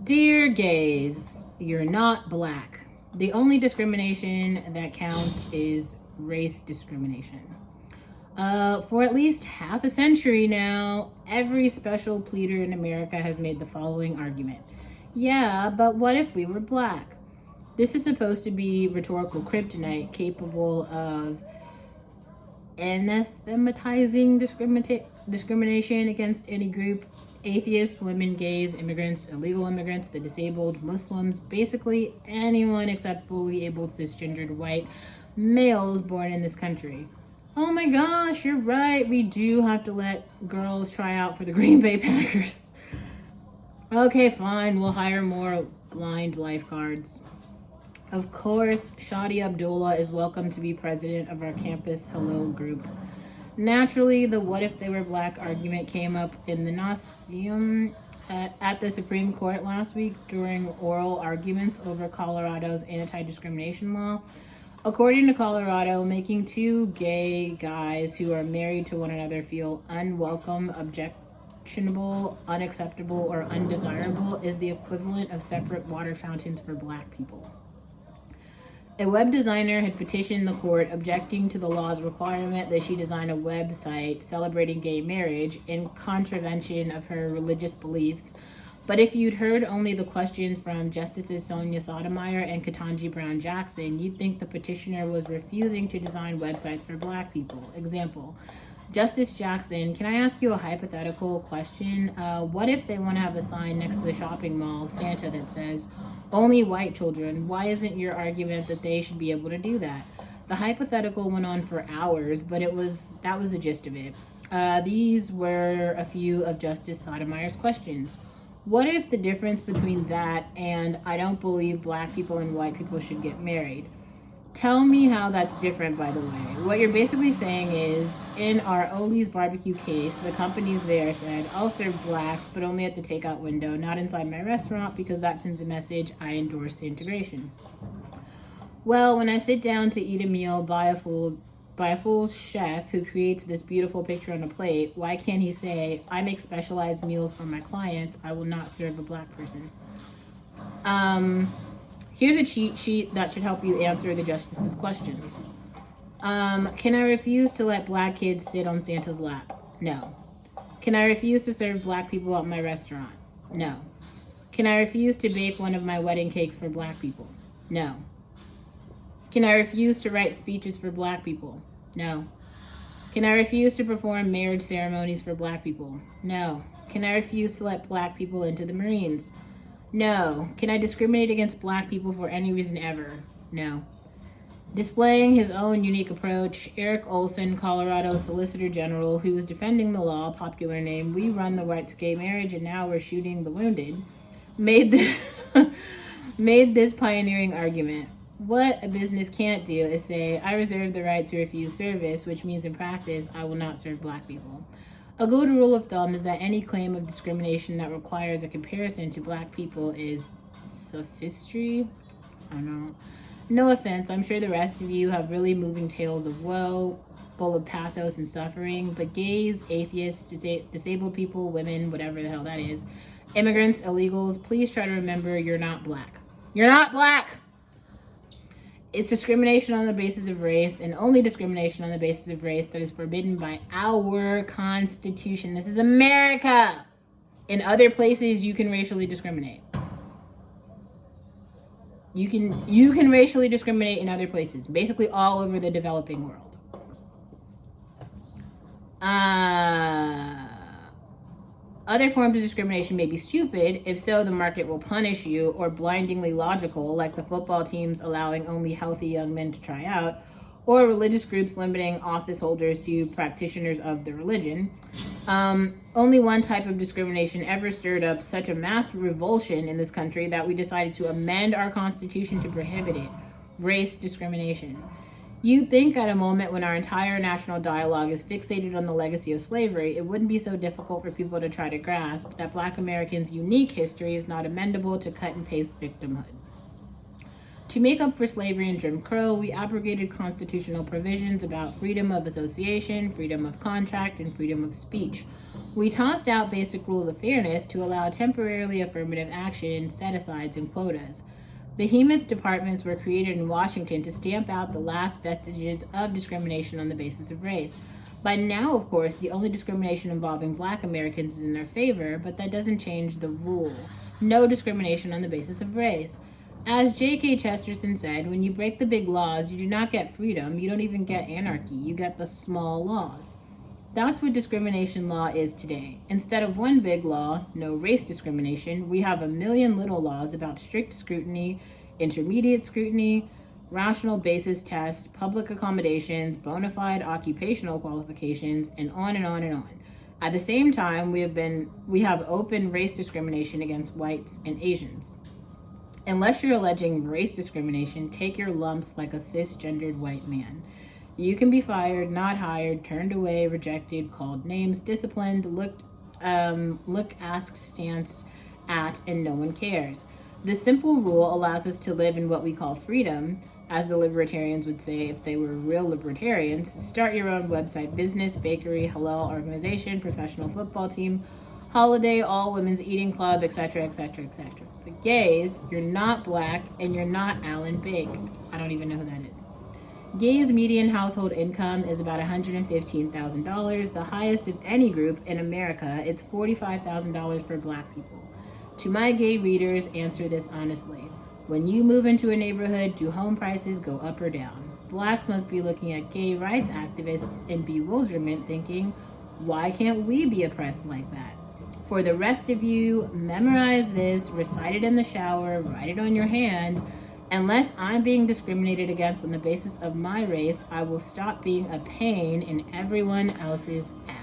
Dear gays, you're not black. The only discrimination that counts is race discrimination. For at least half a century now, every special pleader in America has made the following argument. Yeah, but what if we were black? This is supposed to be rhetorical kryptonite capable of anathematizing discrimination against any group: atheists, women, gays, immigrants, illegal immigrants, the disabled, Muslims, basically anyone except fully able cisgendered white males born in this country. Oh my gosh, you're right. We do have to let girls try out for the Green Bay Packers. Okay, fine. We'll hire more blind lifeguards. Of course, Shadi Abdullah is welcome to be president of our campus Hello group. Naturally, the what if they were black argument came up in the Nauseam at the Supreme Court last week during oral arguments over Colorado's anti-discrimination law. According to Colorado, making two gay guys who are married to one another feel unwelcome, objectionable, unacceptable, or undesirable is the equivalent of separate water fountains for black people. A web designer had petitioned the court objecting to the law's requirement that she design a website celebrating gay marriage in contravention of her religious beliefs. But if you'd heard only the questions from Justices Sonia Sotomayor and Ketanji Brown Jackson, you'd think the petitioner was refusing to design websites for black people. Example, Justice Jackson, can I ask you a hypothetical question? What if they want to have a sign next to the shopping mall, Santa, that says, only white children? Why isn't your argument that they should be able to do that? The hypothetical went on for hours, but that was the gist of it. These were a few of Justice Sotomayor's questions. What if the difference between that and I don't believe black people and white people should get married? Tell me how that's different, by the way. What you're basically saying is, in our Oli's barbecue case, the companies there said, I'll serve blacks, but only at the takeout window, not inside my restaurant, because that sends a message I endorse integration. Well, when I sit down to eat a meal by a full chef who creates this beautiful picture on a plate, why can't he say, I make specialized meals for my clients, I will not serve a black person? Here's a cheat sheet that should help you answer the justice's questions. Can I refuse to let black kids sit on Santa's lap? No. Can I refuse to serve black people at my restaurant? No. Can I refuse to bake one of my wedding cakes for black people? No. Can I refuse to write speeches for black people? No. Can I refuse to perform marriage ceremonies for black people? No. Can I refuse to let black people into the Marines? No. Can I discriminate against black people for any reason ever? No. Displaying his own unique approach, Eric Olson, Colorado's Solicitor General, who was defending the law, popular name, We Run the Right to Gay Marriage and Now We're Shooting the Wounded, made this pioneering argument. What a business can't do is say, I reserve the right to refuse service, which means in practice, I will not serve black people. A good rule of thumb is that any claim of discrimination that requires a comparison to black people is sophistry. I don't know. No offense, I'm sure the rest of you have really moving tales of woe, full of pathos and suffering, but gays, atheists, disabled people, women, whatever the hell that is, immigrants, illegals, please try to remember you're not black. You're not black! It's discrimination on the basis of race, and only discrimination on the basis of race that is forbidden by our Constitution. This is America. In other places, you can racially discriminate. You can racially discriminate in other places, basically all over the developing world. Other forms of discrimination may be stupid. If so, the market will punish you, or blindingly logical, like the football teams allowing only healthy young men to try out, or religious groups limiting office holders to practitioners of the religion. Only one type of discrimination ever stirred up such a mass revulsion in this country that we decided to amend our Constitution to prohibit it: race discrimination. You'd think at a moment when our entire national dialogue is fixated on the legacy of slavery, it wouldn't be so difficult for people to try to grasp that Black Americans' unique history is not amendable to cut and paste victimhood. To make up for slavery and Jim Crow, we abrogated constitutional provisions about freedom of association, freedom of contract, and freedom of speech. We tossed out basic rules of fairness to allow temporarily affirmative action, set-asides, and quotas. Behemoth departments were created in Washington to stamp out the last vestiges of discrimination on the basis of race. By now, of course, the only discrimination involving Black Americans is in their favor, but that doesn't change the rule. No discrimination on the basis of race. As G.K. Chesterton said, when you break the big laws, you do not get freedom, you don't even get anarchy, you get the small laws. That's what discrimination law is today. Instead of one big law, no race discrimination, we have a million little laws about strict scrutiny, intermediate scrutiny, rational basis tests, public accommodations, bona fide occupational qualifications, and on and on and on. At the same time, we have open race discrimination against whites and Asians. Unless you're alleging race discrimination, take your lumps like a cisgendered white man. You can be fired, not hired, turned away, rejected, called names, disciplined, looked, asked, stanced at, and no one cares. This simple rule allows us to live in what we call freedom, as the libertarians would say if they were real libertarians. Start your own website, business, bakery, halal organization, professional football team, holiday, all women's eating club, etc., etc., etc. But gays, you're not Black and you're not Alan Bake. I don't even know who that is. Gays' median household income is about $115,000, the highest of any group in America. It's $45,000 for Black people. To my gay readers, answer this honestly. When you move into a neighborhood, do home prices go up or down? Blacks must be looking at gay rights activists in bewilderment, thinking, why can't we be oppressed like that? For the rest of you, memorize this, recite it in the shower, write it on your hand. Unless I'm being discriminated against on the basis of my race, I will stop being a pain in everyone else's ass.